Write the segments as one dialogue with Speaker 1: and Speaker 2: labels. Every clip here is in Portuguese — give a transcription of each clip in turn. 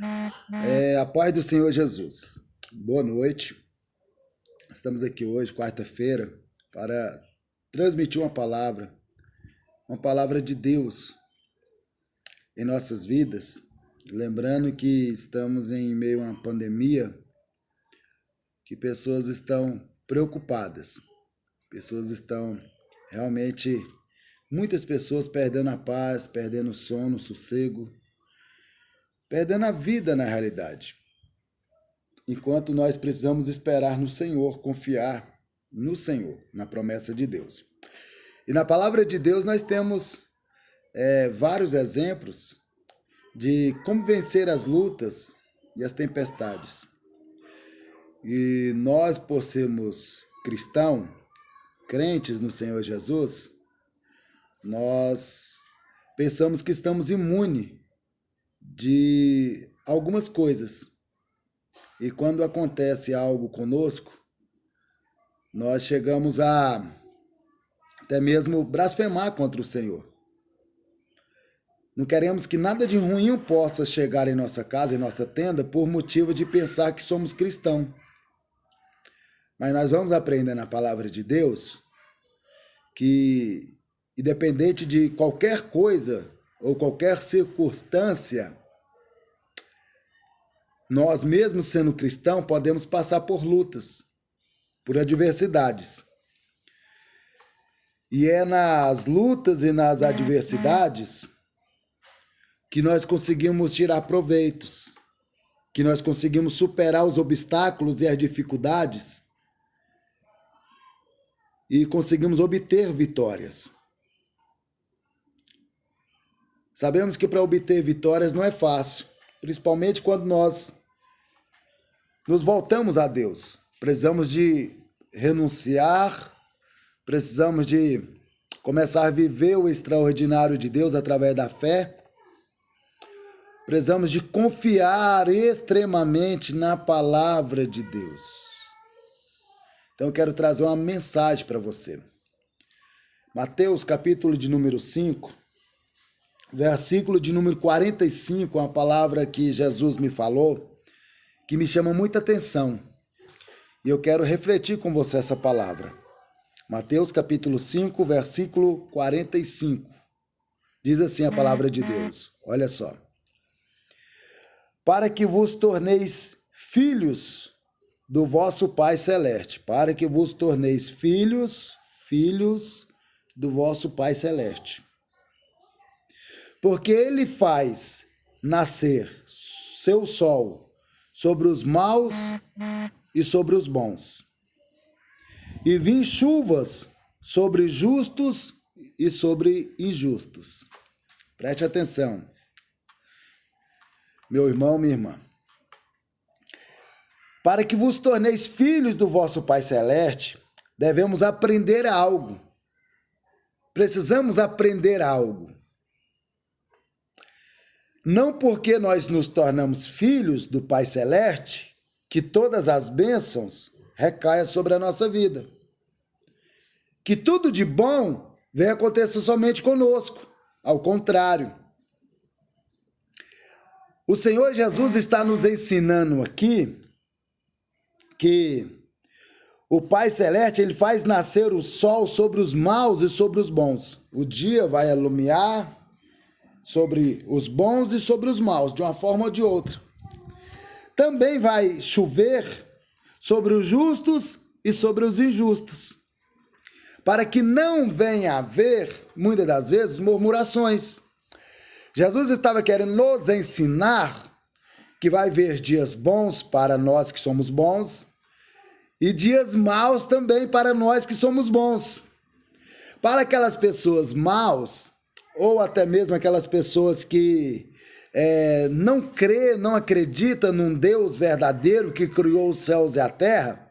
Speaker 1: A paz do Senhor Jesus. Boa noite. Estamos aqui hoje, quarta-feira, para transmitir uma palavra de Deus em nossas vidas. Lembrando que estamos em meio a uma pandemia, que pessoas estão preocupadas. Pessoas estão realmente, muitas pessoas perdendo a paz, perdendo o sono, o sossego, perdendo a vida na realidade. Enquanto nós precisamos esperar no Senhor, confiar no Senhor, na promessa de Deus. E na palavra de Deus nós temos vários exemplos de como vencer as lutas e as tempestades. E nós, por sermos cristãos, crentes no Senhor Jesus, nós pensamos que estamos imunes de algumas coisas. E quando acontece algo conosco, nós chegamos a até mesmo blasfemar contra o Senhor. Não queremos que nada de ruim possa chegar em nossa casa, em nossa tenda, por motivo de pensar que somos cristãos. Mas nós vamos aprender na palavra de Deus que, independente de qualquer coisa ou qualquer circunstância, nós, mesmo sendo cristãos, podemos passar por lutas, por adversidades. E é nas lutas e nas adversidades que nós conseguimos tirar proveitos, que nós conseguimos superar os obstáculos e as dificuldades e conseguimos obter vitórias. Sabemos que para obter vitórias não é fácil, principalmente quando nós nos voltamos a Deus. Precisamos de renunciar, precisamos de começar a viver o extraordinário de Deus através da fé. Precisamos de confiar extremamente na palavra de Deus. Então eu quero trazer uma mensagem para você. Mateus, capítulo de número 5, versículo de número 45, uma palavra que Jesus me falou, que me chama muita atenção. E eu quero refletir com você essa palavra. Mateus, capítulo 5, versículo 45. Diz assim a palavra de Deus. Olha só. Para que vos torneis filhos do vosso Pai Celeste. Para que vos torneis filhos do vosso Pai Celeste. Porque ele faz nascer seu sol sobre os maus e sobre os bons, e vir chuvas sobre justos e sobre injustos. Preste atenção, meu irmão, minha irmã. Para que vos torneis filhos do vosso Pai Celeste, devemos aprender algo. Precisamos aprender algo. Não porque nós nos tornamos filhos do Pai Celeste, que todas as bênçãos recaem sobre a nossa vida. Que tudo de bom vem acontecer somente conosco. Ao contrário. O Senhor Jesus está nos ensinando aqui que o Pai Celeste, ele faz nascer o sol sobre os maus e sobre os bons. O dia vai alumiar sobre os bons e sobre os maus, de uma forma ou de outra. Também vai chover sobre os justos e sobre os injustos, para que não venha a haver, muitas das vezes, murmurações. Jesus estava querendo nos ensinar que vai haver dias bons para nós que somos bons e dias maus também para nós que somos bons. Para aquelas pessoas maus, ou até mesmo aquelas pessoas que não crê, não acredita num Deus verdadeiro que criou os céus e a terra,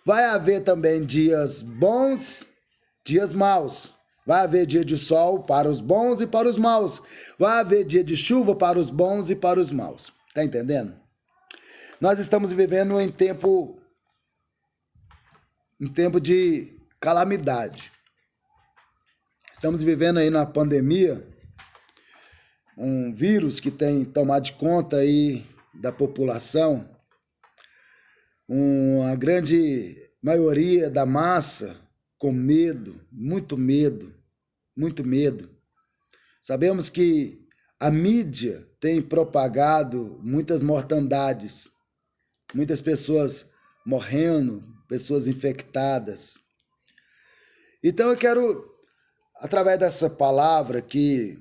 Speaker 1: vai haver também dias bons, dias maus. Vai haver dia de sol para os bons e para os maus. Vai haver dia de chuva para os bons e para os maus. Tá entendendo? Nós estamos vivendo em tempo de calamidade. Estamos vivendo aí na pandemia, um vírus que tem tomado de conta aí da população, uma grande maioria da massa com medo, muito medo, muito medo. Sabemos que a mídia tem propagado muitas mortandades, muitas pessoas morrendo, pessoas infectadas. Então eu quero, através dessa palavra que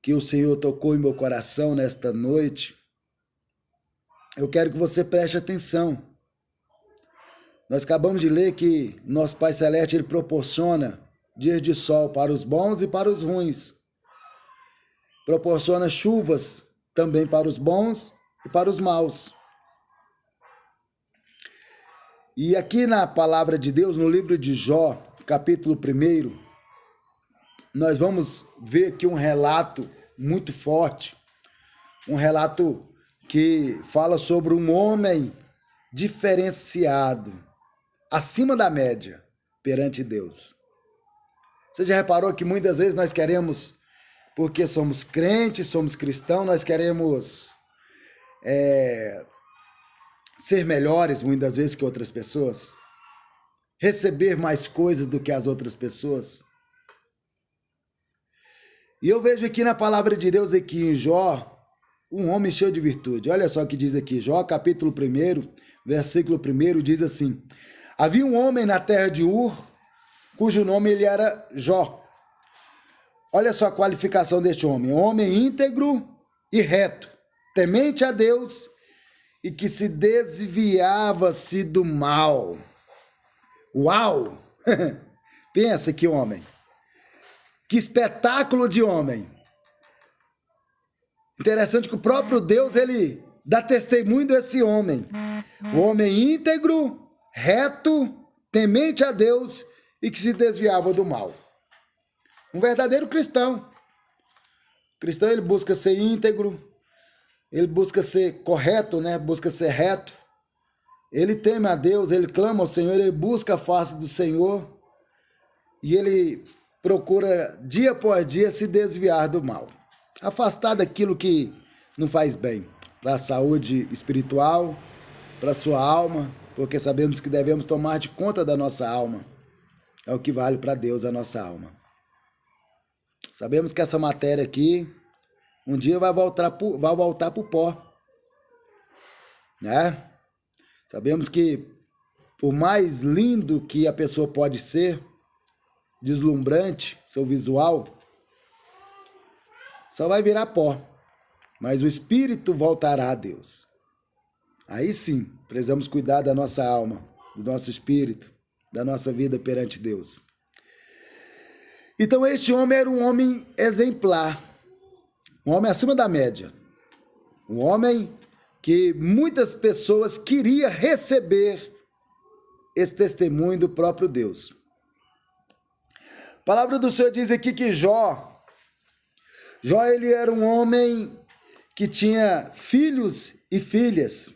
Speaker 1: o Senhor tocou em meu coração nesta noite, eu quero que você preste atenção. Nós acabamos de ler que nosso Pai Celeste, Ele proporciona dias de sol para os bons e para os ruins. Proporciona chuvas também para os bons e para os maus. E aqui na palavra de Deus, no livro de Jó, capítulo 1, nós vamos ver aqui um relato muito forte, um relato que fala sobre um homem diferenciado, acima da média, perante Deus. Você já reparou que muitas vezes nós queremos, porque somos crentes, somos cristãos, nós queremos ser melhores muitas vezes que outras pessoas? Receber mais coisas do que as outras pessoas? E eu vejo aqui na palavra de Deus, aqui em Jó, um homem cheio de virtude. Olha só o que diz aqui, Jó, capítulo 1, versículo 1, diz assim: havia um homem na terra de Ur, cujo nome ele era Jó. Olha só a qualificação deste homem: homem íntegro e reto, temente a Deus e que se desviava-se do mal. Uau! Pensa que homem! Que espetáculo de homem! Interessante que o próprio Deus, ele dá testemunho desse homem. O homem íntegro, reto, temente a Deus e que se desviava do mal. Um verdadeiro cristão. O cristão, ele busca ser íntegro, ele busca ser correto, né? Busca ser reto. Ele teme a Deus, ele clama ao Senhor, ele busca a face do Senhor e ele procura dia por dia se desviar do mal. Afastar daquilo que não faz bem para a saúde espiritual, para a sua alma, porque sabemos que devemos tomar de conta da nossa alma. É o que vale para Deus a nossa alma. Sabemos que essa matéria aqui um dia vai voltar para o pó, né? Sabemos que por mais lindo que a pessoa pode ser, deslumbrante, seu visual, só vai virar pó, mas o espírito voltará a Deus. Aí sim, precisamos cuidar da nossa alma, do nosso espírito, da nossa vida perante Deus. Então este homem era um homem exemplar, um homem acima da média, um homem que muitas pessoas queriam receber esse testemunho do próprio Deus. A palavra do Senhor diz aqui que Jó ele era um homem que tinha filhos e filhas.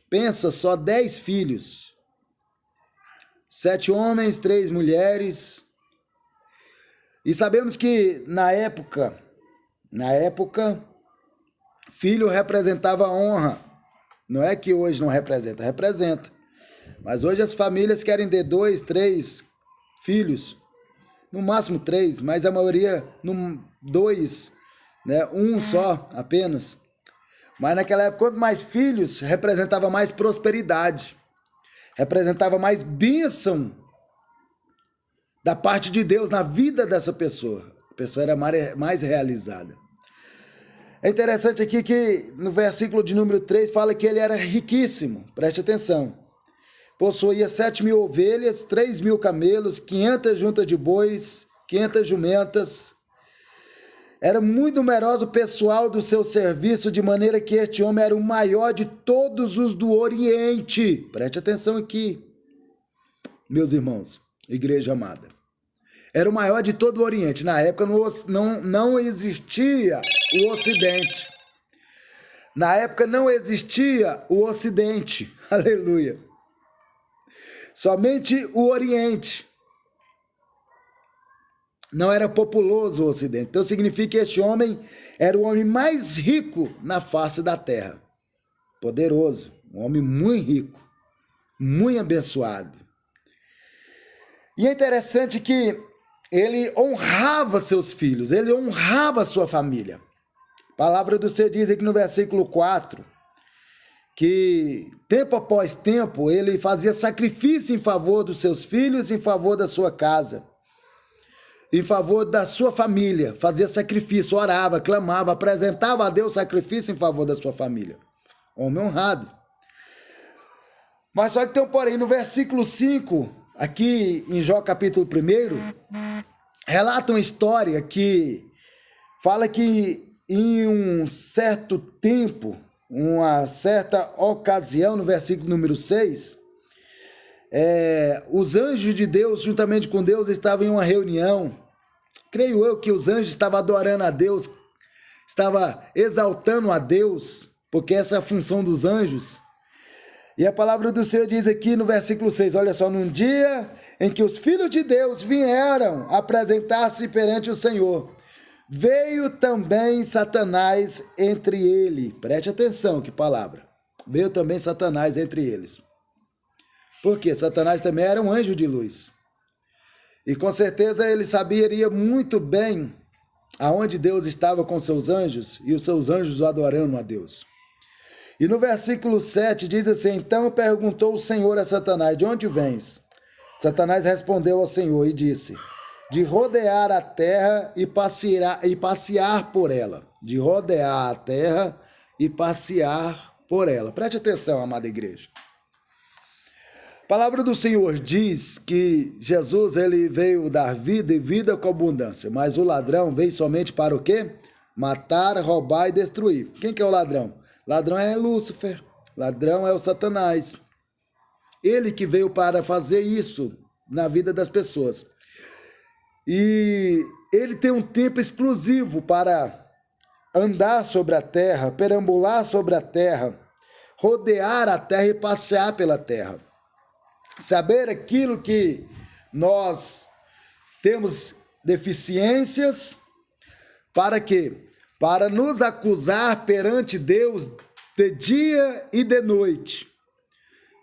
Speaker 1: Pensa só, 10 filhos. 7 homens, 3 mulheres. E sabemos que na época, filho representava honra. Não é que hoje não representa, representa. Mas hoje as famílias querem ter 2, 3 filhos. No máximo 3, mas a maioria 2, né? 1 só apenas. Mas naquela época, quanto mais filhos, representava mais prosperidade, representava mais bênção da parte de Deus na vida dessa pessoa. A pessoa era mais realizada. É interessante aqui que no versículo de número 3 fala que ele era riquíssimo, preste atenção. Possuía 7.000 ovelhas, 3.000 camelos, 500 juntas de bois, 500 jumentas. Era muito numeroso o pessoal do seu serviço, de maneira que este homem era o maior de todos os do Oriente. Preste atenção aqui, meus irmãos, igreja amada. Era o maior de todo o Oriente. Na época não existia o Ocidente. Na época não existia o Ocidente. Aleluia. Somente o Oriente. Não era populoso o Ocidente. Então significa que este homem era o homem mais rico na face da terra. poderoso, um homem muito rico, muito abençoado. E é interessante que ele honrava seus filhos, ele honrava sua família. A palavra do Senhor diz aqui no versículo 4, que tempo após tempo ele fazia sacrifício em favor dos seus filhos, em favor da sua casa, em favor da sua família, fazia sacrifício, orava, clamava, apresentava a Deus sacrifício em favor da sua família. Homem honrado. Mas só que tem um porém, no versículo 5, aqui em Jó capítulo 1, relata uma história que fala que em um certo tempo, uma certa ocasião, no versículo número 6, os anjos de Deus, juntamente com Deus, estavam em uma reunião. Creio eu que os anjos estavam adorando a Deus, estavam exaltando a Deus, porque essa é a função dos anjos. E a palavra do Senhor diz aqui no versículo 6, olha só, num dia em que os filhos de Deus vieram apresentar-se perante o Senhor, veio também Satanás entre ele. Preste atenção, que palavra. Veio também Satanás entre eles. Por quê? Satanás também era um anjo de luz. E com certeza ele saberia muito bem aonde Deus estava com seus anjos e os seus anjos o adorando a Deus. E no versículo 7 diz assim, então perguntou o Senhor a Satanás, de onde vens? Satanás respondeu ao Senhor e disse, de rodear a terra e passear por ela. De rodear a terra e passear por ela. Preste atenção, amada igreja. A palavra do Senhor diz que Jesus ele veio dar vida e vida com abundância, mas o ladrão veio somente para o quê? Matar, roubar e destruir. Quem que é o ladrão? Ladrão é Lúcifer, ladrão é o Satanás. Ele que veio para fazer isso na vida das pessoas. E ele tem um tempo exclusivo para andar sobre a terra, perambular sobre a terra, rodear a terra e passear pela terra. Saber aquilo que nós temos deficiências, para quê? Para nos acusar perante Deus de dia e de noite,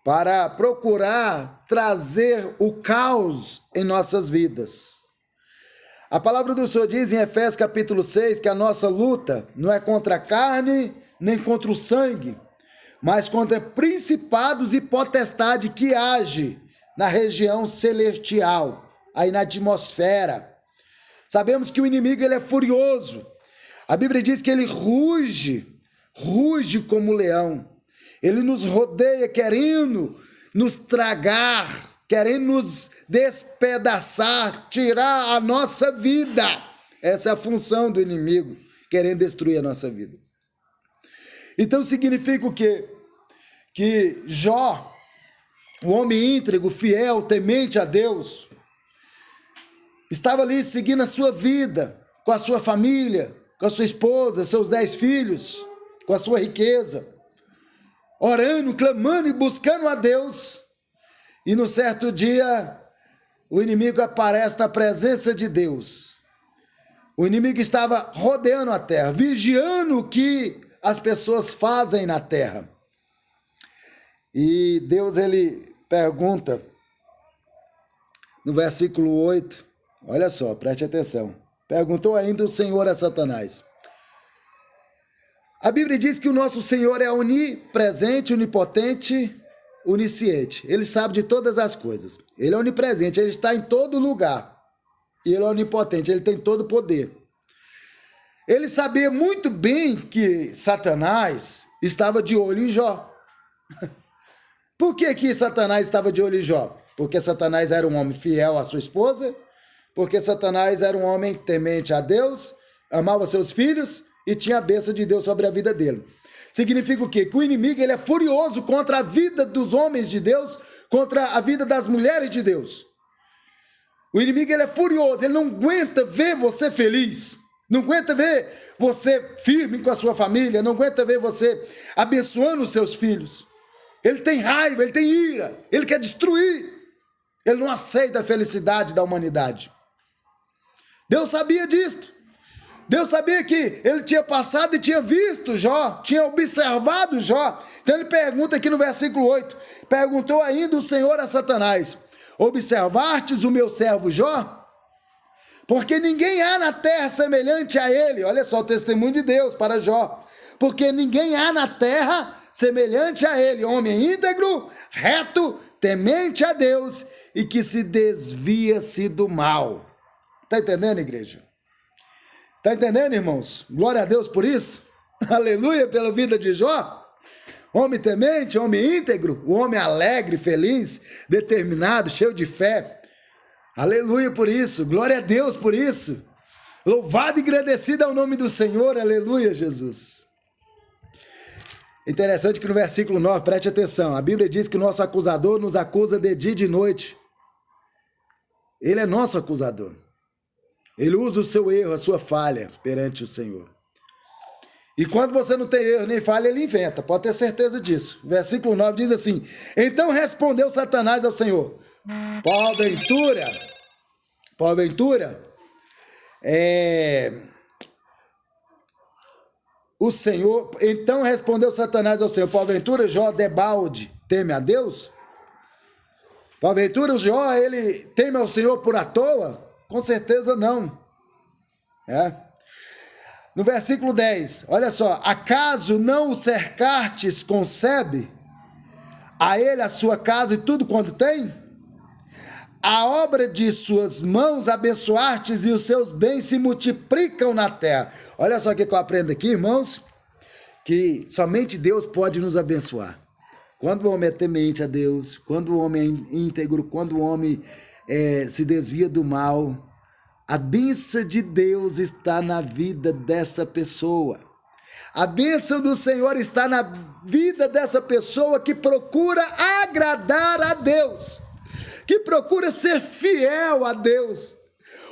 Speaker 1: para procurar trazer o caos em nossas vidas. A palavra do Senhor diz em Efésios capítulo 6 que a nossa luta não é contra a carne nem contra o sangue, mas contra principados e potestade que age na região celestial, aí na atmosfera. Sabemos que o inimigo ele é furioso. A Bíblia diz que ele ruge como leão. Ele nos rodeia querendo nos tragar, querendo nos despedaçar, tirar a nossa vida. Essa é a função do inimigo, querendo destruir a nossa vida. Então significa o quê? Que Jó, o homem íntegro, fiel, temente a Deus, estava ali seguindo a sua vida, com a sua família, com a sua esposa, seus 10 filhos, com a sua riqueza, orando, clamando e buscando a Deus. E no certo dia, o inimigo aparece na presença de Deus. O inimigo estava rodeando a terra, vigiando o que as pessoas fazem na terra. E Deus, ele pergunta, no versículo 8, olha só, preste atenção. Perguntou ainda o Senhor a Satanás. A Bíblia diz que o nosso Senhor é onipresente, onipotente, onisciente. Ele sabe de todas as coisas. Ele é onipresente, ele está em todo lugar. E ele é onipotente, ele tem todo o poder. Ele sabia muito bem que Satanás estava de olho em Jó. Por que Satanás estava de olho em Jó? Porque Satanás era um homem fiel à sua esposa, porque Satanás era um homem temente a Deus, amava seus filhos e tinha a bênção de Deus sobre a vida dele. Significa o quê? Que o inimigo ele é furioso contra a vida dos homens de Deus, contra a vida das mulheres de Deus. O inimigo ele é furioso, ele não aguenta ver você feliz, não aguenta ver você firme com a sua família, não aguenta ver você abençoando os seus filhos. Ele tem raiva, ele tem ira, ele quer destruir. Ele não aceita a felicidade da humanidade. Deus sabia disto. Deus sabia que ele tinha passado e tinha visto Jó, tinha observado Jó. Então ele pergunta aqui no versículo 8, perguntou ainda o Senhor a Satanás: observastes o meu servo Jó? Porque ninguém há na terra semelhante a ele. Olha só o testemunho de Deus para Jó. Porque ninguém há na terra semelhante a ele, homem íntegro, reto, temente a Deus e que se desvia-se do mal. Está entendendo, igreja? Está entendendo, irmãos? Glória a Deus por isso. Aleluia pela vida de Jó. Homem temente, homem íntegro, o homem alegre, feliz, determinado, cheio de fé. Aleluia por isso, glória a Deus por isso. Louvado e agradecido ao nome do Senhor, aleluia, Jesus. Interessante que no versículo 9, preste atenção, a Bíblia diz que o nosso acusador nos acusa de dia e de noite. Ele é nosso acusador. Ele usa o seu erro, a sua falha perante o Senhor. E quando você não tem erro nem falha, ele inventa, pode ter certeza disso. Versículo 9 diz assim: então respondeu Satanás ao Senhor: porventura, o Senhor, então respondeu Satanás ao Senhor: porventura Jó debalde teme a Deus? Porventura Jó, ele teme ao Senhor por à toa? Com certeza não. No versículo 10, olha só: acaso não o cercastes com sebe, a ele, a sua casa e tudo quanto tem? A obra de suas mãos abençoastes e os seus bens se multiplicam na terra. Olha só o que eu aprendo aqui, irmãos, que somente Deus pode nos abençoar. Quando o homem é temente a Deus, quando o homem é íntegro, quando o homem se desvia do mal, a bênção de Deus está na vida dessa pessoa. A bênção do Senhor está na vida dessa pessoa que procura agradar a Deus, que procura ser fiel a Deus.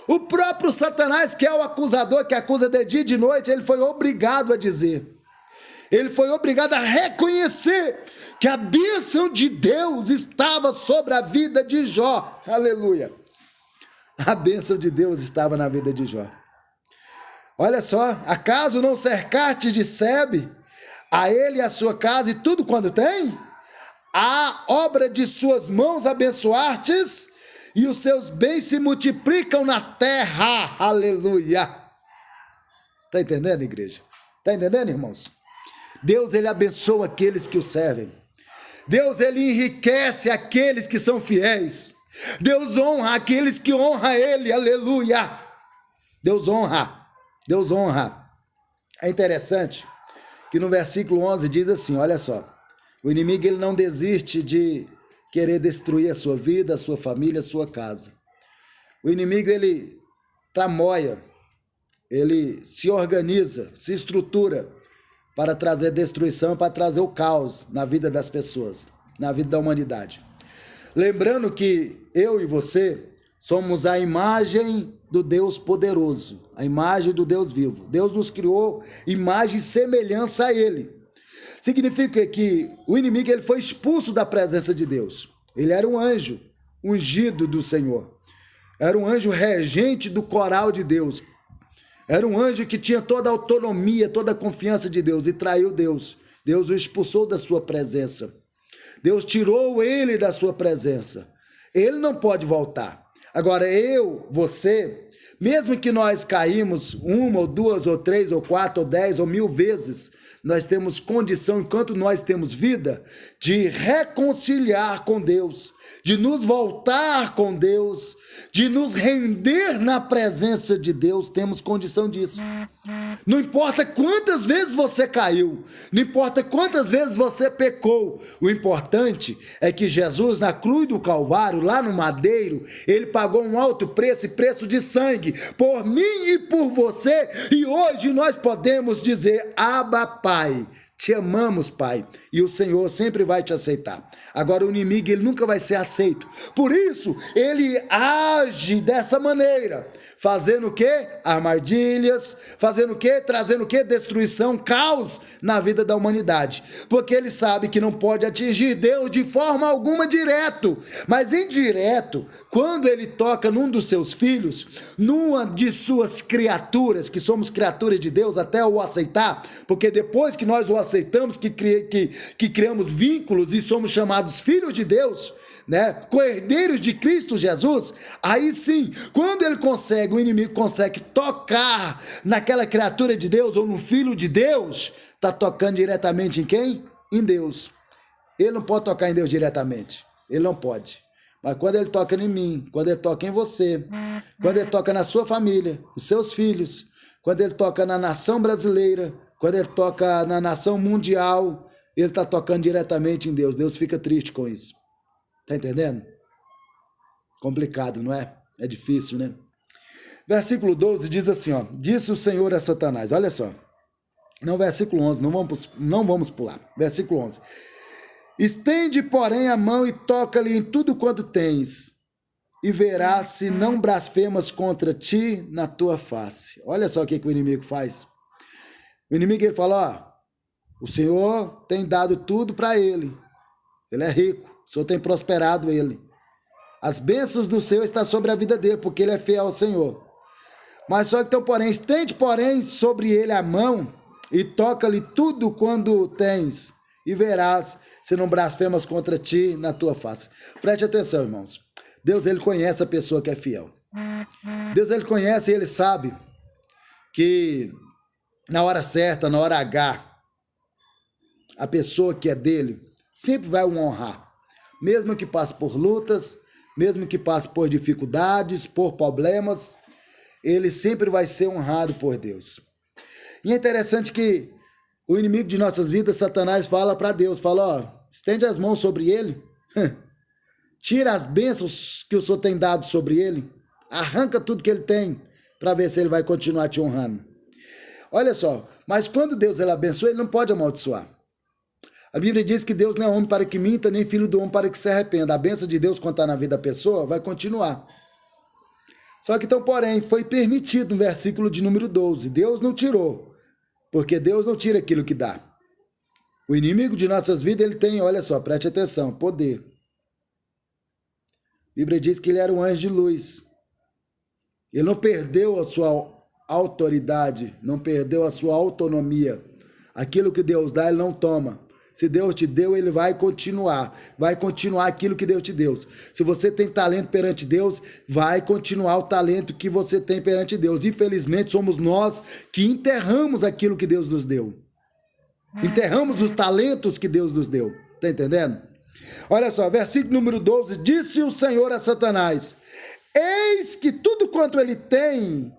Speaker 1: O próprio Satanás, que é o acusador, que acusa de dia e de noite, ele foi obrigado a dizer, ele foi obrigado a reconhecer que a bênção de Deus estava sobre a vida de Jó. Aleluia! A bênção de Deus estava na vida de Jó. Olha só: acaso não cercaste de sebe a ele e a sua casa e tudo quanto tem? A obra de suas mãos abençoastes e os seus bens se multiplicam na terra. Aleluia! Está entendendo, igreja? Está entendendo, irmãos? Deus, ele abençoa aqueles que o servem. Deus, ele enriquece aqueles que são fiéis. Deus honra aqueles que honram ele. Aleluia! Deus honra. Deus honra. É interessante que no versículo 11 diz assim, olha só: o inimigo, ele não desiste de querer destruir a sua vida, a sua família, a sua casa. O inimigo, ele tramoia, ele se organiza, se estrutura para trazer destruição, para trazer o caos na vida das pessoas, na vida da humanidade. Lembrando que eu e você somos a imagem do Deus poderoso, a imagem do Deus vivo. Deus nos criou imagem e semelhança a ele. Significa que o inimigo, ele foi expulso da presença de Deus. Ele era um anjo ungido do Senhor. Era um anjo regente do coral de Deus. Era um anjo que tinha toda a autonomia, toda a confiança de Deus, e traiu Deus. Deus o expulsou da sua presença. Deus tirou ele da sua presença. Ele não pode voltar. Agora eu, você, mesmo que nós caímos 1 ou 2 ou 3 ou 4 ou 10 ou 1000 vezes, nós temos condição, enquanto nós temos vida, de reconciliar com Deus, de nos voltar com Deus, de nos render na presença de Deus. Temos condição disso. Não importa quantas vezes você caiu, não importa quantas vezes você pecou, o importante é que Jesus, na cruz do Calvário, lá no madeiro, ele pagou um alto preço, e preço de sangue, por mim e por você, e hoje nós podemos dizer: Abba, Pai, te amamos, Pai, e o Senhor sempre vai te aceitar. Agora o inimigo, ele nunca vai ser aceito, por isso ele age dessa maneira, fazendo o quê? Armadilhas, fazendo o quê? Trazendo o quê? Destruição, caos na vida da humanidade. Porque ele sabe que não pode atingir Deus de forma alguma direto, mas indireto, quando ele toca num dos seus filhos, numa de suas criaturas, que somos criaturas de Deus até o aceitar, porque depois que nós o aceitamos, que criamos vínculos e somos chamados filhos de Deus, né, co-herdeiros de Cristo Jesus, aí sim, quando o inimigo consegue tocar naquela criatura de Deus ou no filho de Deus, está tocando diretamente em quem? Em Deus. Ele não pode tocar em Deus diretamente, ele não pode. Mas quando ele toca em mim, quando ele toca em você, quando ele toca na sua família, os seus filhos, quando ele toca na nação brasileira, quando ele toca na nação mundial, ele está tocando diretamente em Deus. Deus fica triste com isso. Tá entendendo? Complicado, não é? É difícil, né? Versículo 12 diz assim, ó. Disse o Senhor a Satanás, olha só. Não, versículo 11, não vamos pular. Versículo 11. Estende, porém, a mão e toca-lhe em tudo quanto tens, e verás se não blasfemas contra ti na tua face. Olha só o que o inimigo faz. O inimigo, ele fala, ó, o Senhor tem dado tudo para ele. Ele é rico. O Senhor tem prosperado ele. As bênçãos do Senhor estão sobre a vida dele, porque ele é fiel ao Senhor. Mas só que então, porém, estende, porém, sobre ele a mão e toca-lhe tudo quando tens, e verás se não blasfemas contra ti na tua face. Preste atenção, irmãos. Deus, ele conhece a pessoa que é fiel. Deus, ele conhece e ele sabe que na hora certa, na hora H, a pessoa que é dele sempre vai o honrar. Mesmo que passe por lutas, mesmo que passe por dificuldades, por problemas, ele sempre vai ser honrado por Deus. E é interessante que o inimigo de nossas vidas, Satanás, fala para Deus, fala, ó, estende as mãos sobre ele, tira as bênçãos que o Senhor tem dado sobre ele, arranca tudo que ele tem, para ver se ele vai continuar te honrando. Olha só, mas quando Deus ele abençoa, ele não pode amaldiçoar. A Bíblia diz que Deus não é homem para que minta, nem filho do homem para que se arrependa. A bênção de Deus, quando está na vida da pessoa, vai continuar. Só que então, porém, foi permitido no versículo de número 12. Deus não tirou, porque Deus não tira aquilo que dá. O inimigo de nossas vidas, ele tem, olha só, preste atenção, poder. A Bíblia diz que ele era um anjo de luz. Ele não perdeu a sua autoridade, não perdeu a sua autonomia. Aquilo que Deus dá, ele não toma. Se Deus te deu, ele vai continuar aquilo que Deus te deu. Se você tem talento perante Deus, vai continuar o talento que você tem perante Deus. Infelizmente, somos nós que enterramos aquilo que Deus nos deu. Enterramos os talentos que Deus nos deu. Tá entendendo? Olha só, versículo número 12. Disse o Senhor a Satanás, eis que tudo quanto ele tem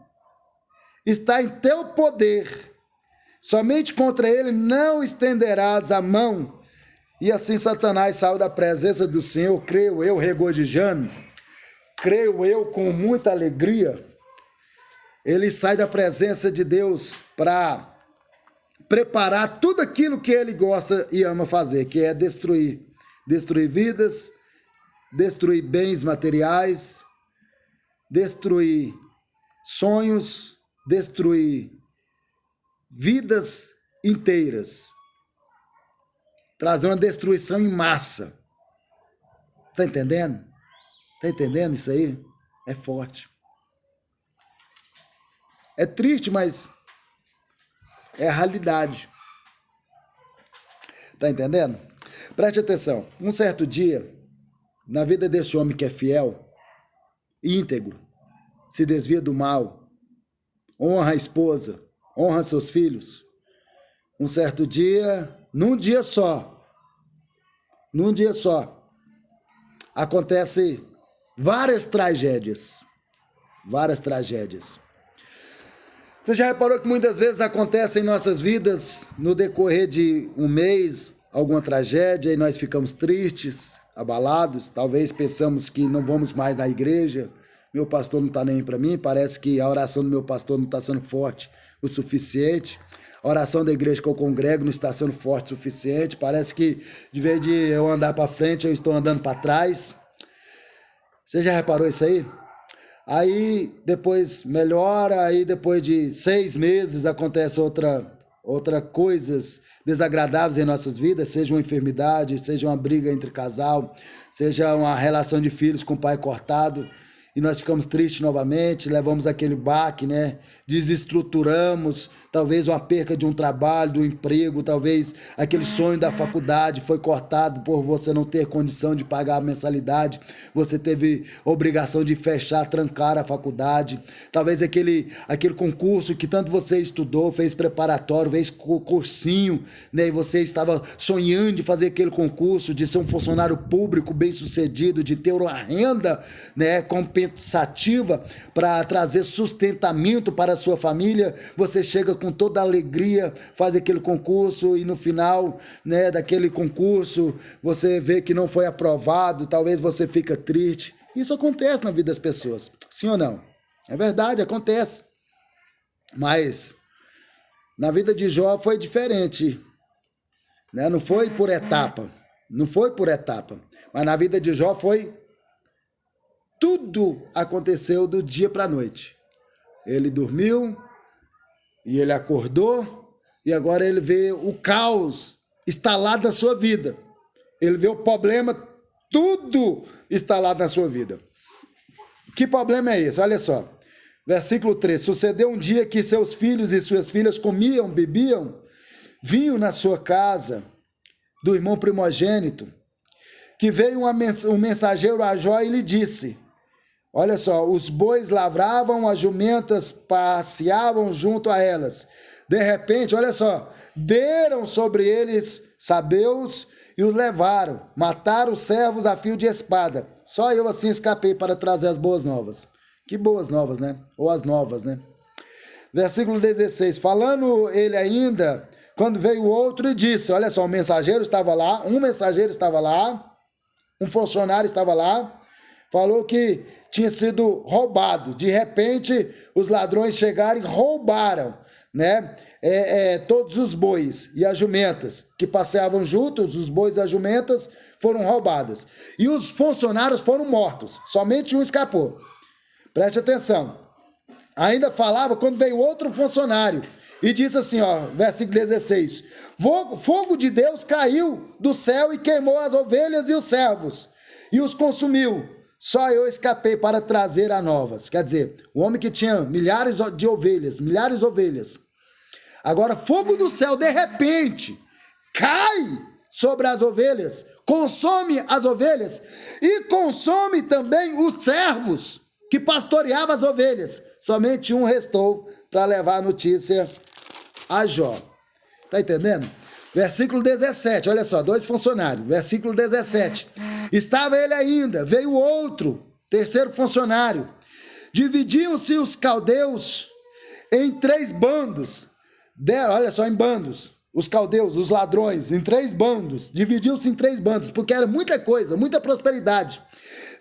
Speaker 1: está em teu poder. Somente contra ele não estenderás a mão. E assim Satanás saiu da presença do Senhor, creio eu, regozijando, creio eu, com muita alegria. Ele sai da presença de Deus para preparar tudo aquilo que ele gosta e ama fazer, que é destruir vidas, destruir bens materiais, destruir sonhos, destruir vidas inteiras, trazer uma destruição em massa. Tá entendendo? Tá entendendo isso aí? É forte. É triste, mas é a realidade. Tá entendendo? Preste atenção. Um certo dia, na vida desse homem que é fiel, íntegro, se desvia do mal, honra a esposa, honra seus filhos. Um certo dia, num dia só, acontece várias tragédias. Você já reparou que muitas vezes acontece em nossas vidas, no decorrer de um mês, alguma tragédia, e nós ficamos tristes, abalados, talvez pensamos que não vamos mais na igreja, meu pastor não está nem para mim, parece que a oração do meu pastor não está sendo forte o suficiente, a oração da igreja que eu congrego não está sendo forte o suficiente, parece que de vez de eu andar para frente, eu estou andando para trás. Você já reparou isso aí? Aí depois melhora, aí depois de 6 meses acontece outra coisas desagradáveis em nossas vidas, seja uma enfermidade, seja uma briga entre casal, seja uma relação de filhos com o pai cortado, e nós ficamos tristes novamente, levamos aquele baque, né? Desestruturamos, talvez uma perca de um trabalho, do emprego, talvez aquele sonho da faculdade foi cortado por você não ter condição de pagar a mensalidade, você teve obrigação de fechar, trancar a faculdade, talvez aquele concurso que tanto você estudou, fez preparatório, fez cursinho, né? E você estava sonhando de fazer aquele concurso, de ser um funcionário público bem-sucedido, de ter uma renda, né, compensativa para trazer sustentamento para a sua família, você chega com toda a alegria, faz aquele concurso e no final, né, daquele concurso você vê que não foi aprovado, talvez você fica triste. Isso acontece na vida das pessoas, sim ou não? É verdade, acontece. Mas na vida de Jó foi diferente, né? Não foi por etapa, mas na vida de Jó foi tudo aconteceu do dia para a noite. Ele dormiu e ele acordou e agora ele vê o caos instalado na sua vida. Ele vê o problema, tudo instalado na sua vida. Que problema é esse? Olha só. Versículo 3. Sucedeu um dia que seus filhos e suas filhas comiam, bebiam vinho na sua casa do irmão primogênito, que veio um mensageiro a Jó e lhe disse: olha só, os bois lavravam, as jumentas passeavam junto a elas. De repente, olha só, deram sobre eles sabeus e os levaram, mataram os servos a fio de espada. Só eu assim escapei para trazer as boas novas. Que boas novas, né? Ou as novas, né? Versículo 16, falando ele ainda, quando veio outro e disse, olha só, um mensageiro estava lá, um funcionário estava lá, falou que tinha sido roubado. De repente, os ladrões chegaram e roubaram, né? Todos os bois e as jumentas que passeavam juntos, os bois e as jumentas foram roubadas. E os funcionários foram mortos, somente um escapou. Preste atenção. Ainda falava quando veio outro funcionário e disse assim, ó, versículo 16, fogo de Deus caiu do céu e queimou as ovelhas e os servos e os consumiu. Só eu escapei para trazer a novas. Quer dizer, o homem que tinha milhares de ovelhas. Agora, fogo do céu, de repente, cai sobre as ovelhas, consome as ovelhas e consome também os servos que pastoreavam as ovelhas. Somente um restou para levar a notícia a Jó. Tá entendendo? Versículo 17, olha só, 2 funcionários. Versículo 17. Estava ele ainda, veio outro, terceiro funcionário. Dividiam-se os caldeus em 3 bandos. Olha só, em bandos. Os caldeus, os ladrões, em 3 bandos. Dividiu-se em 3 bandos, porque era muita coisa, muita prosperidade.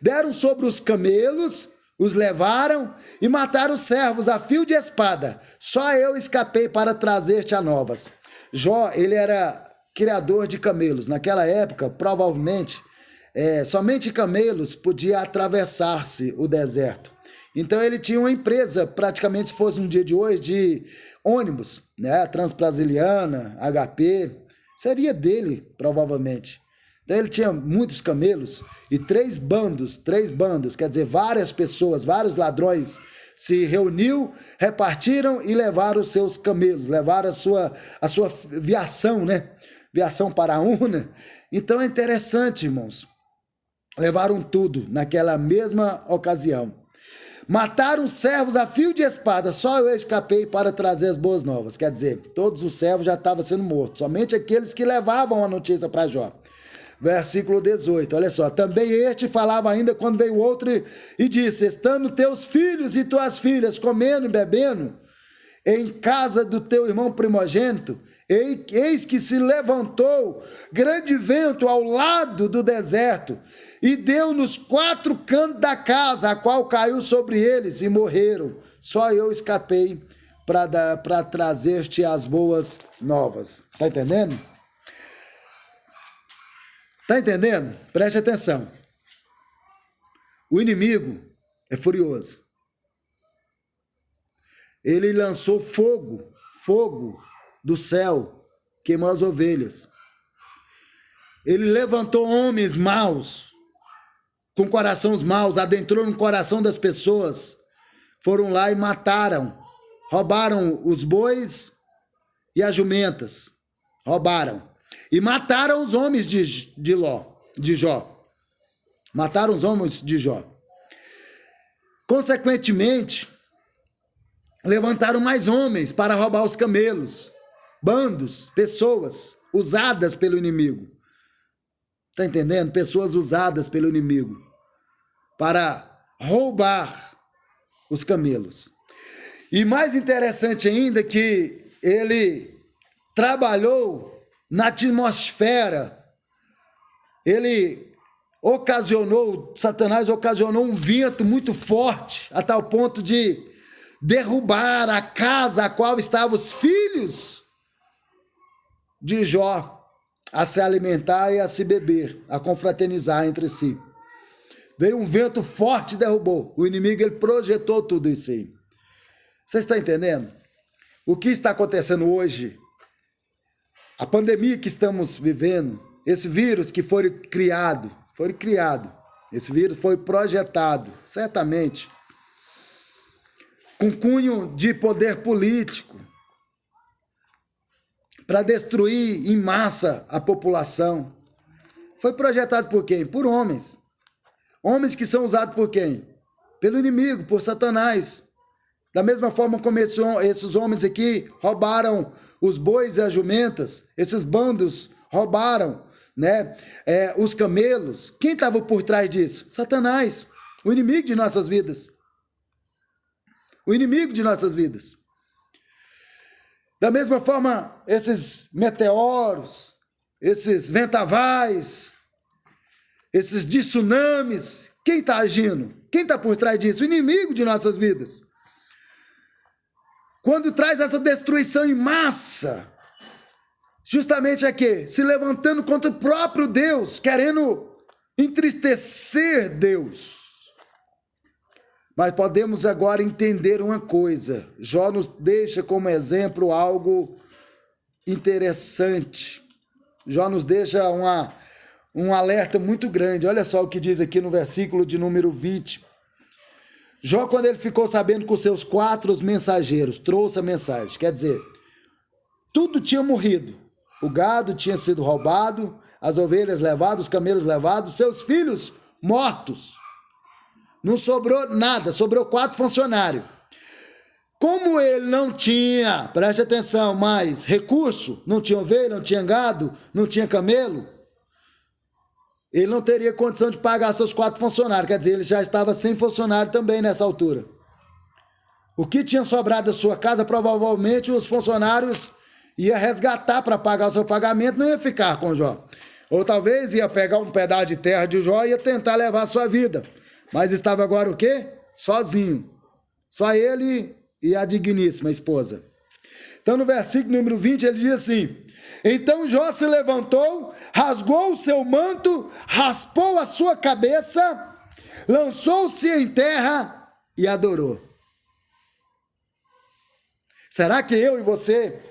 Speaker 1: Deram sobre os camelos, os levaram e mataram os servos a fio de espada. Só eu escapei para trazer-te a novas. Jó, ele era criador de camelos. Naquela época, provavelmente, somente camelos podiam atravessar-se o deserto. Então ele tinha uma empresa, praticamente se fosse um dia de hoje, de ônibus, né? Transbrasiliana, HP, seria dele, provavelmente. Então ele tinha muitos camelos e 3 bandos, quer dizer, várias pessoas, vários ladrões se reuniu, repartiram e levaram os seus camelos, levaram a sua viação, né? Viação para a urna. Então é interessante, irmãos. Levaram tudo naquela mesma ocasião. Mataram os servos a fio de espada, só eu escapei para trazer as boas novas. Quer dizer, todos os servos já estavam sendo mortos, somente aqueles que levavam a notícia para Jó. Versículo 18, olha só. Também este falava ainda quando veio outro e disse, estando teus filhos e tuas filhas comendo e bebendo em casa do teu irmão primogênito, eis que se levantou grande vento ao lado do deserto e deu nos 4 cantos da casa, a qual caiu sobre eles e morreram. Só eu escapei para trazer-te as boas novas. Tá entendendo? Tá entendendo? Preste atenção. O inimigo é furioso. ele lançou fogo do céu, queimou as ovelhas. Ele levantou homens maus, com corações maus, adentrou no coração das pessoas, foram lá e mataram, roubaram os bois e as jumentas, roubaram, e mataram os homens de Jó, mataram os homens de Jó. Consequentemente, levantaram mais homens para roubar os camelos, bandos, pessoas usadas pelo inimigo. Está entendendo? Pessoas usadas pelo inimigo para roubar os camelos. E mais interessante ainda que ele trabalhou na atmosfera, Satanás ocasionou um vento muito forte, a tal ponto de derrubar a casa a qual estavam os filhos de Jó, a se alimentar e a se beber, a confraternizar entre si. Veio um vento forte e derrubou. O inimigo, ele projetou tudo isso aí. Você está entendendo? O que está acontecendo hoje? A pandemia que estamos vivendo, esse vírus que foi criado, esse vírus foi projetado, certamente, com cunho de poder político, para destruir em massa a população. Foi projetado por quem? Por homens. Homens que são usados por quem? Pelo inimigo, por Satanás. Da mesma forma como esses homens aqui roubaram os bois e as jumentas, esses bandos roubaram, né, os camelos. Quem estava por trás disso? Satanás, o inimigo de nossas vidas. O inimigo de nossas vidas. Da mesma forma, esses meteoros, esses vendavais, esses tsunamis, quem está agindo? Quem está por trás disso? O inimigo de nossas vidas. Quando traz essa destruição em massa, justamente é que se levantando contra o próprio Deus, querendo entristecer Deus. Mas podemos agora entender uma coisa. Jó nos deixa como exemplo algo interessante. Jó nos deixa um alerta muito grande. Olha só o que diz aqui no versículo de número 20. Jó, quando ele ficou sabendo que os seus 4 mensageiros trouxe a mensagem, quer dizer, tudo tinha morrido. O gado tinha sido roubado, as ovelhas levadas, os camelos levados, seus filhos mortos. Não sobrou nada, sobrou 4 funcionários. Como ele não tinha, preste atenção, mais recurso, não tinha ovelha, não tinha gado, não tinha camelo, ele não teria condição de pagar seus 4 funcionários, quer dizer, ele já estava sem funcionário também nessa altura. O que tinha sobrado da sua casa, provavelmente os funcionários iam resgatar para pagar o seu pagamento, não ia ficar com Jó. Ou talvez ia pegar um pedaço de terra de Jó e ia tentar levar a sua vida. Mas estava agora o quê? Sozinho. Só ele e a digníssima esposa. Então no versículo número 20 ele diz assim: então Jó se levantou, rasgou o seu manto, raspou a sua cabeça, lançou-se em terra e adorou. Será que eu e você,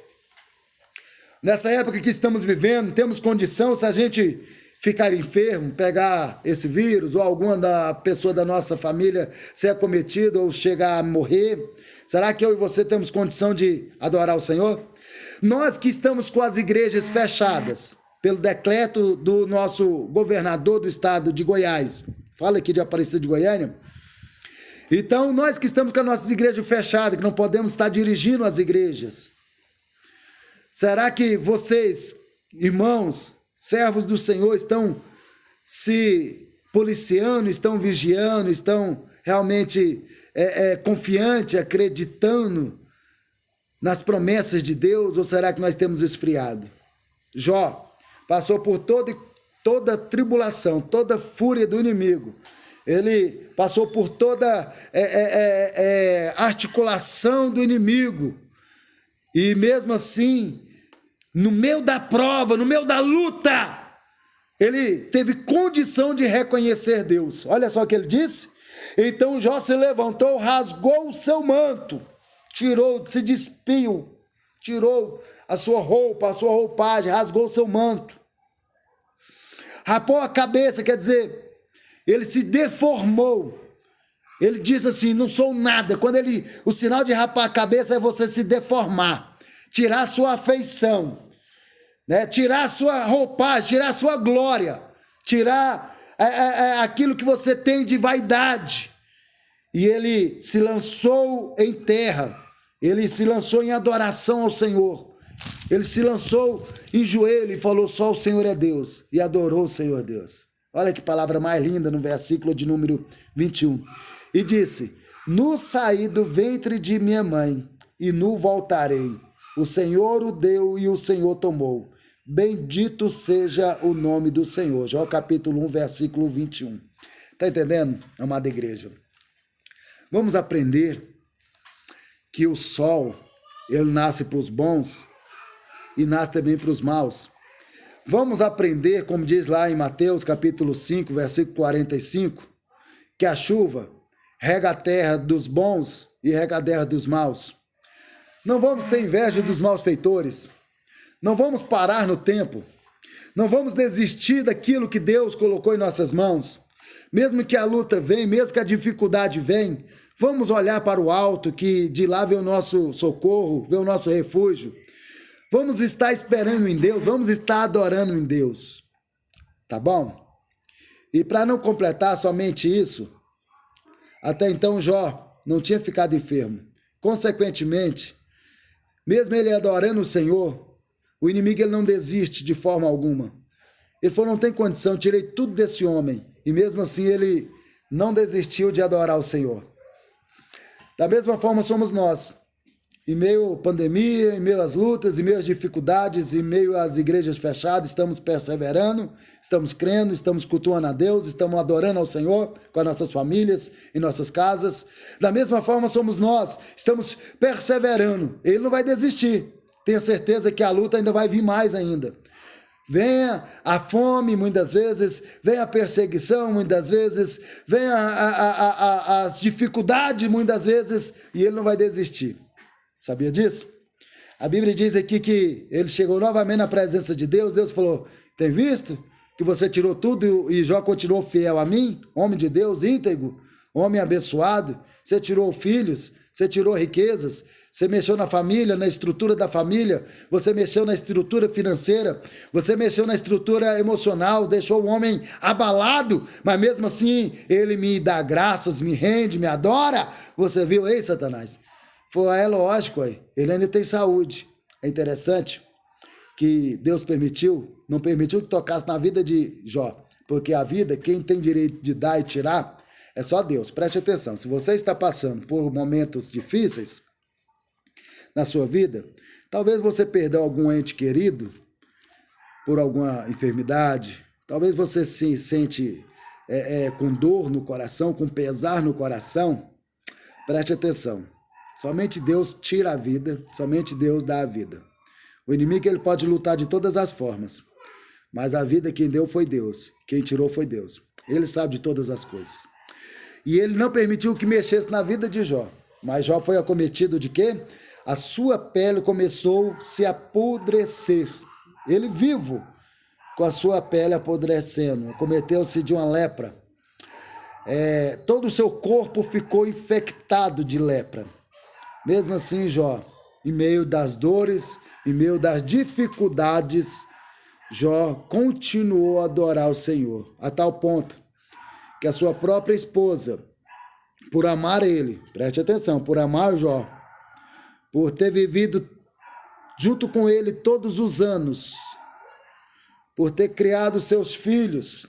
Speaker 1: nessa época que estamos vivendo, temos condição, se a gente ficar enfermo, pegar esse vírus, ou alguma da pessoa da nossa família ser acometida ou chegar a morrer, será que eu e você temos condição de adorar o Senhor? Nós que estamos com as igrejas fechadas, pelo decreto do nosso governador do estado de Goiás, fala aqui de Aparecida de Goiânia, então nós que estamos com as nossas igrejas fechadas, que não podemos estar dirigindo as igrejas, será que vocês, irmãos, servos do Senhor, estão se policiando, estão vigiando, estão realmente confiantes, acreditando nas promessas de Deus, ou será que nós temos esfriado? Jó passou por toda tribulação, toda fúria do inimigo. Ele passou por toda articulação do inimigo. E mesmo assim, no meio da prova, no meio da luta, ele teve condição de reconhecer Deus. Olha só o que ele disse. Então Jó se levantou, rasgou o seu manto. tirou, se despiu, tirou a sua roupa, a sua roupagem, rasgou o seu manto. Rapou a cabeça, quer dizer, ele se deformou. Ele diz assim, não sou nada. O sinal de rapar a cabeça é você se deformar, tirar a sua afeição, né? Tirar a sua roupagem, tirar a sua glória, tirar aquilo que você tem de vaidade. E ele se lançou em terra, ele se lançou em adoração ao Senhor. Ele se lançou em joelho e falou, só o Senhor é Deus, e adorou o Senhor Deus. Olha que palavra mais linda no versículo de número 21. E disse, nu saí do ventre de minha mãe, e nu voltarei. O Senhor o deu e o Senhor tomou. Bendito seja o nome do Senhor. Jó capítulo 1, versículo 21. Está entendendo, amada igreja? Vamos aprender que o sol, ele nasce para os bons e nasce também para os maus. Vamos aprender, como diz lá em Mateus capítulo 5, versículo 45, que a chuva rega a terra dos bons e rega a terra dos maus. Não vamos ter inveja dos malfeitores. Não vamos parar no tempo. Não vamos desistir daquilo que Deus colocou em nossas mãos. Mesmo que a luta venha, mesmo que a dificuldade venha, vamos olhar para o alto, que de lá vem o nosso socorro, vem o nosso refúgio. Vamos estar esperando em Deus, vamos estar adorando em Deus. Tá bom? E para não completar somente isso, até então Jó não tinha ficado enfermo. Consequentemente, mesmo ele adorando o Senhor, o inimigo ele não desiste de forma alguma. Ele falou, não tem condição, eu tirei tudo desse homem. E mesmo assim ele não desistiu de adorar o Senhor. Da mesma forma somos nós. Em meio à pandemia, em meio às lutas, em meio às dificuldades, em meio às igrejas fechadas, estamos perseverando, estamos crendo, estamos cultuando a Deus, estamos adorando ao Senhor com as nossas famílias, em nossas casas. Da mesma forma somos nós, estamos perseverando. Ele não vai desistir. Tenha certeza que a luta ainda vai vir mais ainda. Venha a fome, muitas vezes, venha a perseguição, muitas vezes, venha as dificuldades, muitas vezes, e ele não vai desistir. Sabia disso? A Bíblia diz aqui que ele chegou novamente na presença de Deus. Deus falou, tem visto que você tirou tudo e Jó continuou fiel a mim? Homem de Deus, íntegro, homem abençoado. Você tirou filhos, você tirou riquezas, você mexeu na família, na estrutura da família, você mexeu na estrutura financeira, você mexeu na estrutura emocional, deixou o homem abalado, mas mesmo assim ele me dá graças, me rende, me adora. Você viu, ei, Satanás? Foi, lógico, ele ainda tem saúde. É interessante que Deus não permitiu que tocasse na vida de Jó, porque a vida, quem tem direito de dar e tirar, é só Deus. Preste atenção, se você está passando por momentos difíceis na sua vida, talvez você perdeu algum ente querido por alguma enfermidade, talvez você se sente com dor no coração, com pesar no coração. Preste atenção. Somente Deus tira a vida, somente Deus dá a vida. O inimigo ele pode lutar de todas as formas, mas a vida quem deu foi Deus, quem tirou foi Deus. Ele sabe de todas as coisas. E ele não permitiu que mexesse na vida de Jó, mas Jó foi acometido de quê? A sua pele começou a se apodrecer. Ele vivo, com a sua pele apodrecendo, acometeu-se de uma lepra. Todo o seu corpo ficou infectado de lepra. Mesmo assim, Jó, em meio das dores, em meio das dificuldades, Jó continuou a adorar o Senhor, a tal ponto que a sua própria esposa, por amar ele, preste atenção, por amar Jó, por ter vivido junto com ele todos os anos, por ter criado seus filhos,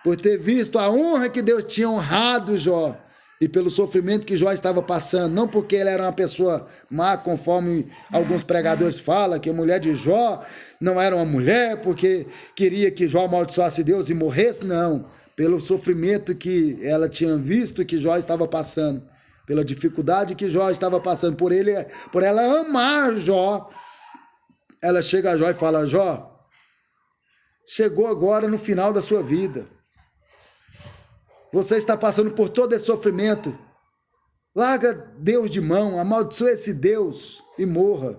Speaker 1: por ter visto a honra que Deus tinha honrado Jó, e pelo sofrimento que Jó estava passando, não porque ele era uma pessoa má, conforme alguns pregadores falam, que a mulher de Jó não era uma mulher porque queria que Jó amaldiçoasse Deus e morresse, não, pelo sofrimento que ela tinha visto que Jó estava passando, pela dificuldade que Jó estava passando, por ela amar Jó, ela chega a Jó e fala, Jó, chegou agora no final da sua vida, você está passando por todo esse sofrimento, Larga Deus de mão, amaldiçoa esse Deus e morra.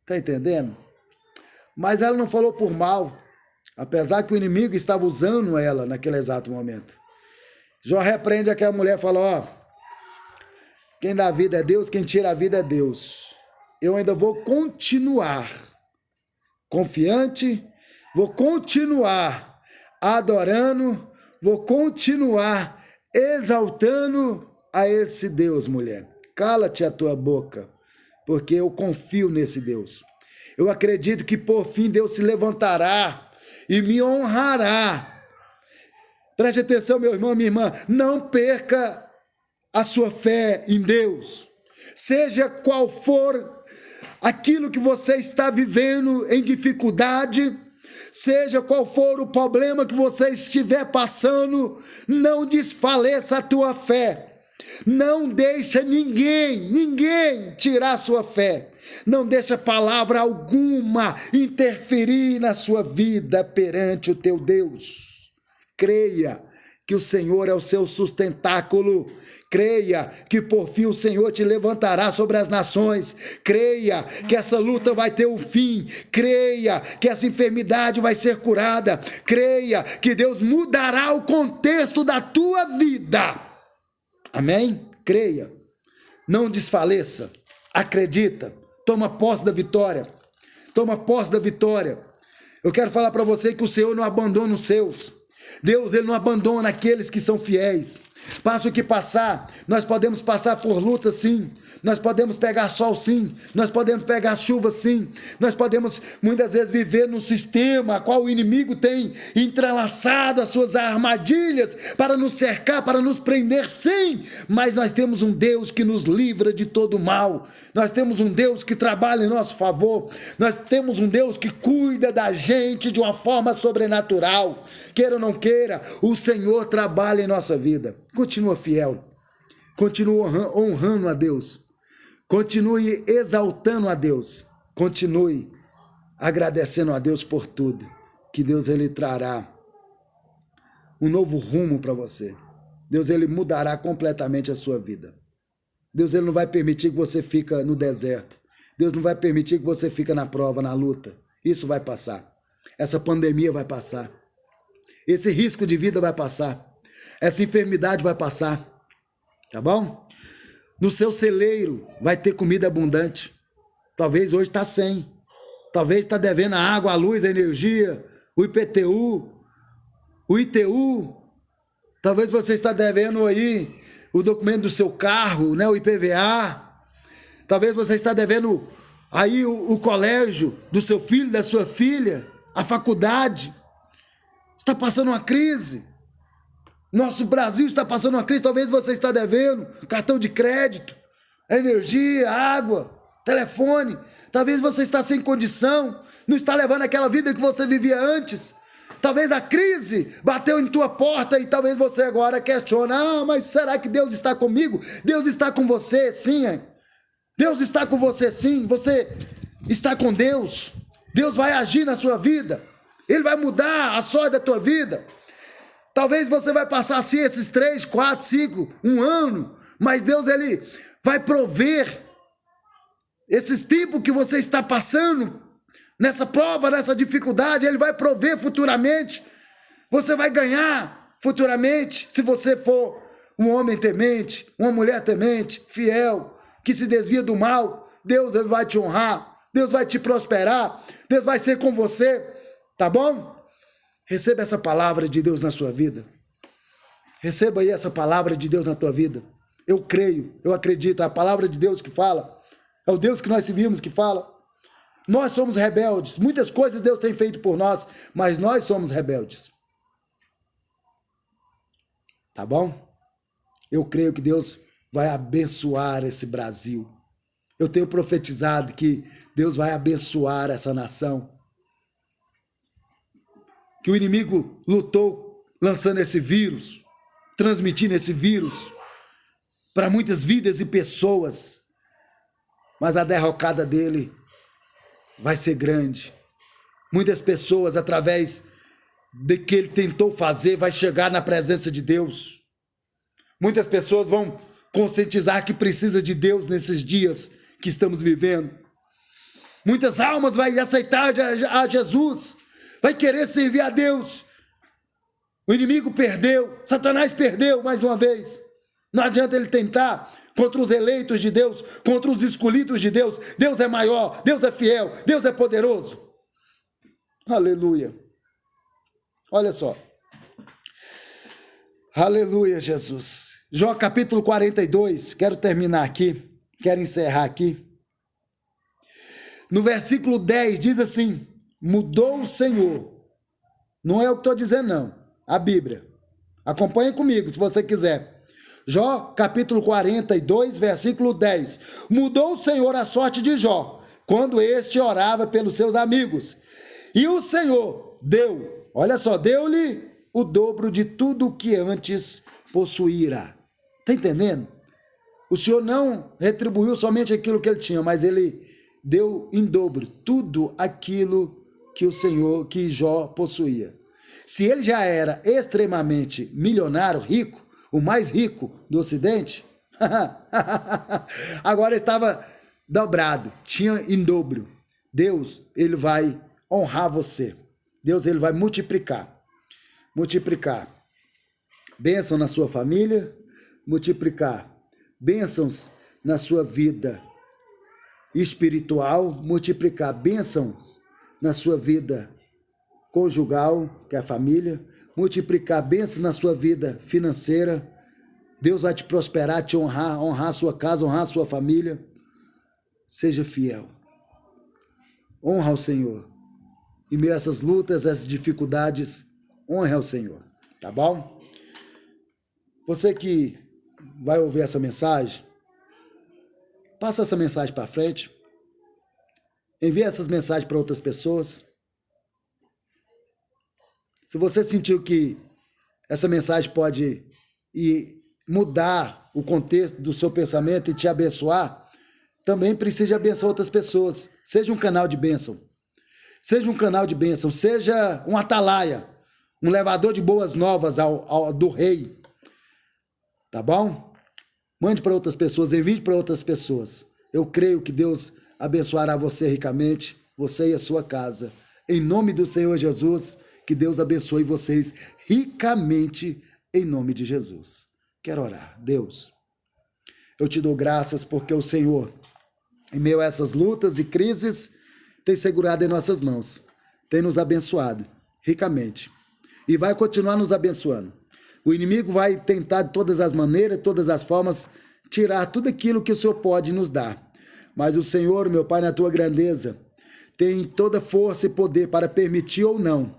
Speaker 1: Está entendendo? Mas ela não falou por mal, apesar que o inimigo estava usando ela naquele exato momento. Jó repreende aquela mulher e fala, ó, quem dá a vida é Deus, quem tira a vida é Deus. Eu ainda vou continuar confiante, vou continuar adorando, vou continuar exaltando a esse Deus, mulher. Cala-te a tua boca, porque eu confio nesse Deus. Eu acredito que por fim Deus se levantará e me honrará. Preste atenção, meu irmão, minha irmã, não perca a sua fé em Deus. Seja qual for aquilo que você está vivendo em dificuldade, seja qual for o problema que você estiver passando, não desfaleça a tua fé. Não deixa ninguém tirar a sua fé. Não deixa palavra alguma interferir na sua vida perante o teu Deus. Creia que o Senhor é o seu sustentáculo. Creia que por fim o Senhor te levantará sobre as nações. Creia que essa luta vai ter um fim. Creia que essa enfermidade vai ser curada. Creia que Deus mudará o contexto da tua vida. Amém? Creia. Não desfaleça. Acredita. Toma posse da vitória. Toma posse da vitória. Eu quero falar para você que o Senhor não abandona os seus. Deus, Ele não abandona aqueles que são fiéis. Passa o que passar, nós podemos passar por luta sim, nós podemos pegar sol sim, nós podemos pegar chuva sim, nós podemos muitas vezes viver num sistema a qual o inimigo tem entrelaçado as suas armadilhas para nos cercar, para nos prender sim, mas nós temos um Deus que nos livra de todo mal, nós temos um Deus que trabalha em nosso favor, nós temos um Deus que cuida da gente de uma forma sobrenatural. Queira ou não queira, o Senhor trabalha em nossa vida. Continua fiel, continue honrando a Deus, continue exaltando a Deus, continue agradecendo a Deus por tudo, que Deus Ele trará um novo rumo para você. Deus Ele mudará completamente a sua vida. Deus Ele não vai permitir que você fique no deserto. Deus não vai permitir que você fique na prova, na luta. Isso vai passar. Essa pandemia vai passar. Esse risco de vida vai passar. Essa enfermidade vai passar, tá bom? No seu celeiro vai ter comida abundante. Talvez hoje está sem. Talvez está devendo a água, a luz, a energia, o IPTU, o ITU. Talvez você está devendo aí o documento do seu carro, né, o IPVA. Talvez você está devendo aí o colégio do seu filho, da sua filha, a faculdade. Está passando uma crise. Nosso Brasil está passando uma crise, talvez você está devendo cartão de crédito, energia, água, telefone. Talvez você está sem condição, não está levando aquela vida que você vivia antes. Talvez a crise bateu em tua porta e talvez você agora questiona, mas será que Deus está comigo? Deus está com você, sim. Deus está com você, sim. Você está com Deus. Deus vai agir na sua vida. Ele vai mudar a sorte da tua vida. Talvez você vai passar assim esses 3, 4, 5, um ano, mas Deus Ele vai prover esses tempos que você está passando, nessa prova, nessa dificuldade, Ele vai prover futuramente. Você vai ganhar futuramente, se você for um homem temente, uma mulher temente, fiel, que se desvia do mal. Deus Ele vai te honrar, Deus vai te prosperar, Deus vai ser com você, tá bom? Receba essa palavra de Deus na sua vida. Receba aí essa palavra de Deus na tua vida. Eu creio, eu acredito, é a palavra de Deus que fala. É o Deus que nós servimos que fala. Nós somos rebeldes. Muitas coisas Deus tem feito por nós, mas nós somos rebeldes. Tá bom? Eu creio que Deus vai abençoar esse Brasil. Eu tenho profetizado que Deus vai abençoar essa nação. Que o inimigo lutou lançando esse vírus, transmitindo esse vírus para muitas vidas e pessoas, mas a derrocada dele vai ser grande. Muitas pessoas, através do que ele tentou fazer, vai chegar na presença de Deus. Muitas pessoas vão conscientizar que precisa de Deus nesses dias que estamos vivendo. Muitas almas vão aceitar a Jesus, vai querer servir a Deus. O inimigo perdeu, Satanás perdeu mais uma vez. Não adianta ele tentar contra os eleitos de Deus, contra os escolhidos de Deus. Deus é maior, Deus é fiel, Deus é poderoso. Aleluia. Olha só. Aleluia, Jesus. Jó capítulo 42, quero terminar aqui, quero encerrar aqui. No versículo 10 diz assim: mudou o Senhor. Não é o que estou dizendo não, a Bíblia. Acompanhe comigo se você quiser. Jó capítulo 42, versículo 10. Mudou o Senhor a sorte de Jó, quando este orava pelos seus amigos. E o Senhor deu, olha só, deu-lhe o dobro de tudo o que antes possuíra. Está entendendo? O Senhor não retribuiu somente aquilo que ele tinha, mas ele deu em dobro tudo aquilo que o Senhor, que Jó possuía. Se ele já era extremamente milionário, rico, o mais rico do Ocidente, agora estava dobrado, tinha em dobro. Deus, ele vai honrar você. Deus, ele vai multiplicar. Bênção na sua família, multiplicar bênçãos na sua vida espiritual, multiplicar bênçãos na sua vida conjugal, que é a família, multiplicar bênçãos na sua vida financeira. Deus vai te prosperar, te honrar, honrar a sua casa, honrar a sua família. Seja fiel. Honra ao Senhor. Em meio a essas lutas, essas dificuldades, honre ao Senhor. Tá bom? Você que vai ouvir essa mensagem, passa essa mensagem para frente. Envie essas mensagens para outras pessoas. Se você sentiu que essa mensagem pode mudar o contexto do seu pensamento e te abençoar, também precisa abençoar outras pessoas. Seja um canal de bênção. Seja um canal de bênção. Seja um atalaia, um levador de boas novas do rei. Tá bom? Mande para outras pessoas, envie para outras pessoas. Eu creio que Deus abençoará você ricamente, você e a sua casa. Em nome do Senhor Jesus, que Deus abençoe vocês ricamente, em nome de Jesus. Quero orar. Deus, eu te dou graças porque o Senhor, em meio a essas lutas e crises, tem segurado em nossas mãos, tem nos abençoado ricamente e vai continuar nos abençoando. O inimigo vai tentar de todas as maneiras, de todas as formas, tirar tudo aquilo que o Senhor pode nos dar. Mas o Senhor, meu Pai, na tua grandeza, tem toda força e poder para permitir ou não.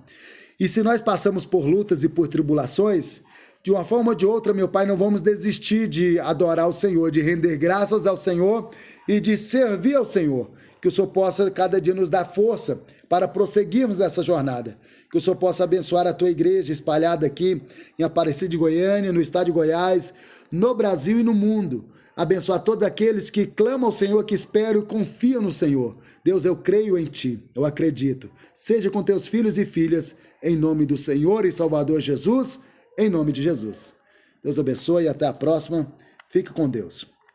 Speaker 1: E se nós passamos por lutas e por tribulações, de uma forma ou de outra, meu Pai, não vamos desistir de adorar o Senhor, de render graças ao Senhor e de servir ao Senhor. Que o Senhor possa cada dia nos dar força para prosseguirmos nessa jornada. Que o Senhor possa abençoar a tua igreja espalhada aqui em Aparecida de Goiânia, no estado de Goiás, no Brasil e no mundo. Abençoar todos aqueles que clamam ao Senhor, que esperam e confiam no Senhor. Deus, eu creio em Ti, eu acredito. Seja com teus filhos e filhas, em nome do Senhor e Salvador Jesus, em nome de Jesus. Deus abençoe e até a próxima. Fique com Deus.